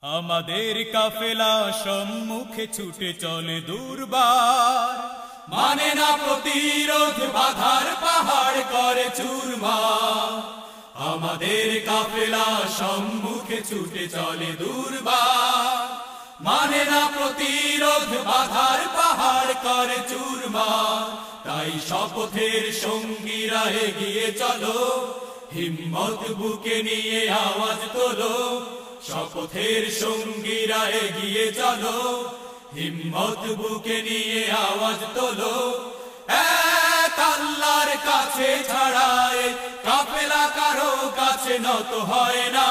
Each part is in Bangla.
আমাদের কাফেলা সম্মুখে ছুটে চলে দুর্বার, মানে না প্রতিরোধ, বাধার পাহাড় করে চুরমার। আমাদের কাফেলা সম্মুখে ছুটে চলে দুর্বার, মানে না প্রতিরোধ, বাধার পাহাড় করে চুরমার। তাই শপথের সঙ্গীরা এগিয়ে চলো, হিম্মত বুকে নিয়ে আওয়াজ তোলো। শপথের সঙ্গীরা এগিয়ে চলো, হিম্মত বুকে নিয়ে আওয়াজ তোলো। এক আল্লাহর কাছে ছাড়ায় কাফেলা কারো কাছে নত হয় না,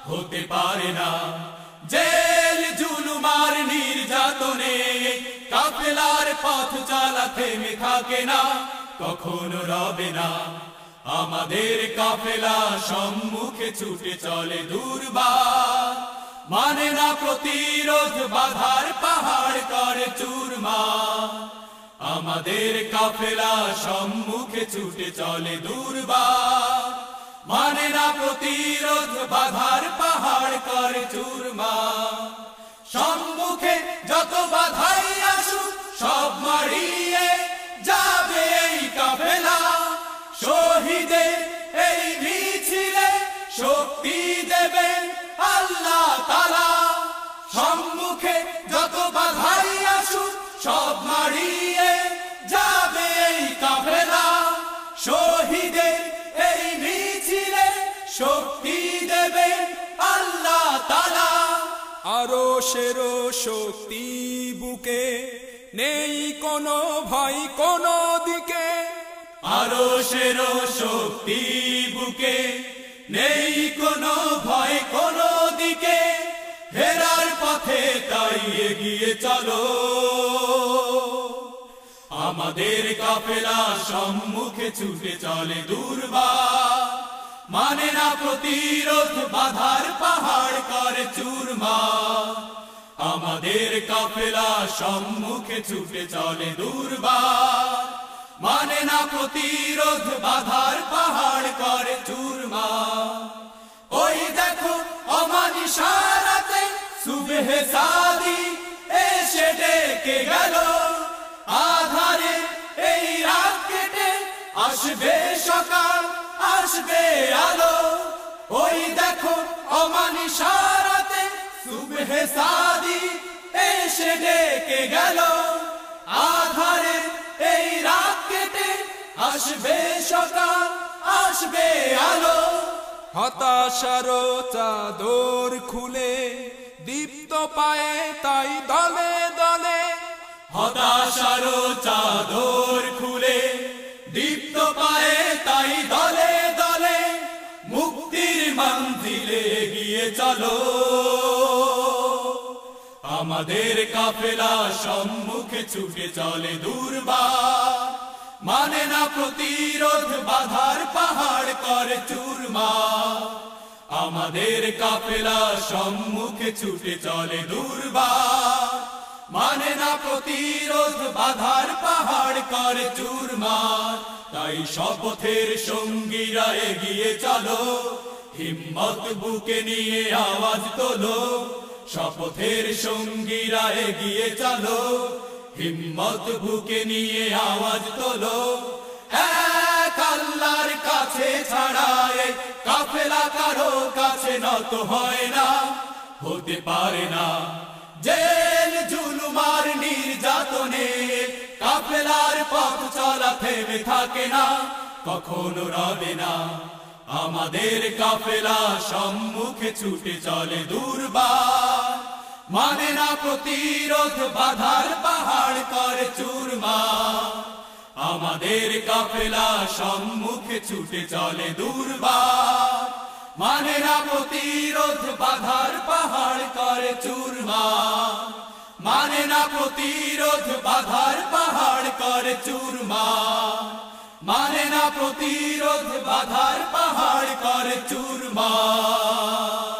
হতে পারে না। জেল জুলুমার নির্যাতনে কাফেলার পথ চলা থেমে থাকে না, কখনো রবে না। আমাদের কাফেলা সম্মুখে ছুটে চলে দুর্বার, মানে না প্রতিরোধ, বাধার পাহাড় করে চুরমার। আমাদের কাফেলা সম্মুখে ছুটে চলে দুর্বার, মানে না প্রতিরোধ, বাধার পাহাড় করে চুরমার। সম্মুখে যত বাধাই আসুক সব মারিয়ে যাবে এই কাফেলা, শহীদের এই মিছিলে শক্তি দেবেন আল্লাহ তাআলা। সম্মুখে যত বাধাই আসুক সব মারিয়ে যাবে এই কাফেলা, শহীদের এই মিছিলে শক্তি দেবেন আল্লাহ তাআলা। আরশের শক্তি বুকে, নেই কোনো ভয় কোনো দিকে। আরশের শক্তি বুকে, নেই কোনো ভয় কোনো দিকে। হেরার পথে তাই এগিয়ে চলো, আমাদের কাফেলা সম্মুখে ছুটে চলে দুর্বার, মানে না প্রতিরোধ, বাধার পাহাড় করে চুরমার। আমাদের কাফেলা সম্মুখে ছুটে চলে দুর্বার, মানে না প্রতিরোধ, বাধার পাহাড় করে চুরমার। ওই দেখো অমানিসারাতে সুবহে সাদি এসে ডেকে গেল, আধারে এই রাত কেটে আসবে সকাল, আসবে আলো। ওই দেখো অমানিসারাতে সুবহে সাদি এসে ডেকে গেল, আধারে এই রাত কেটে আসবে সকাল, আসবে আলো। হতাশার চাদর খুলে দীপ্ত পায়ে তাই দলে দলে। হতাশার চাদর খুলে দীপ্ত পায়ে তাই দলে দলে। মুক্তির মঞ্জিলে এগিয়ে চলো, আমাদের কাফেলা সম্মুখে ছুটে চলে দুর্বার, মানে না প্রতিরোধ, বাধার পাহাড় করে চুরমার। আমাদের কাফেলা সম্মুখে ছুটে চলে দুর্বার, মানে না প্রতিরোধ, বাধার পাহাড় করে চুরমার। তাই শপথের সঙ্গীরা এগিয়ে চলো, হিম্মত বুকে নিয়ে আওয়াজ তোলো। শপথের সঙ্গীরা এগিয়ে চলো, হিম্মত বুকে নিয়ে আওয়াজ তোলো। এক আল্লাহর কাছে ছাড়ায় কাফেলা কারো কাছে নত হয় না, হতে পারে না। জেল জুলুমার নির্যাতনে কাফেলার পথ চলা থেমে থাকে না, কখনো রবে না। আমাদের কাফেলা সম্মুখে ছুটে চলে দুর্বার, মানে না প্রতিরোধ, বাধার পাহাড় করে চুরমার। আমাদের কাফেলা সম্মুখে ছুটে চলে দুর্বার, মানে না প্রতিরোধ, বাধার পাহাড় করে চুরমার। মানে না প্রতিরোধ, বাধার পাহাড় করে চুরমার। মানে না প্রতিরোধ, বাধার পাহাড় করে চুরমার।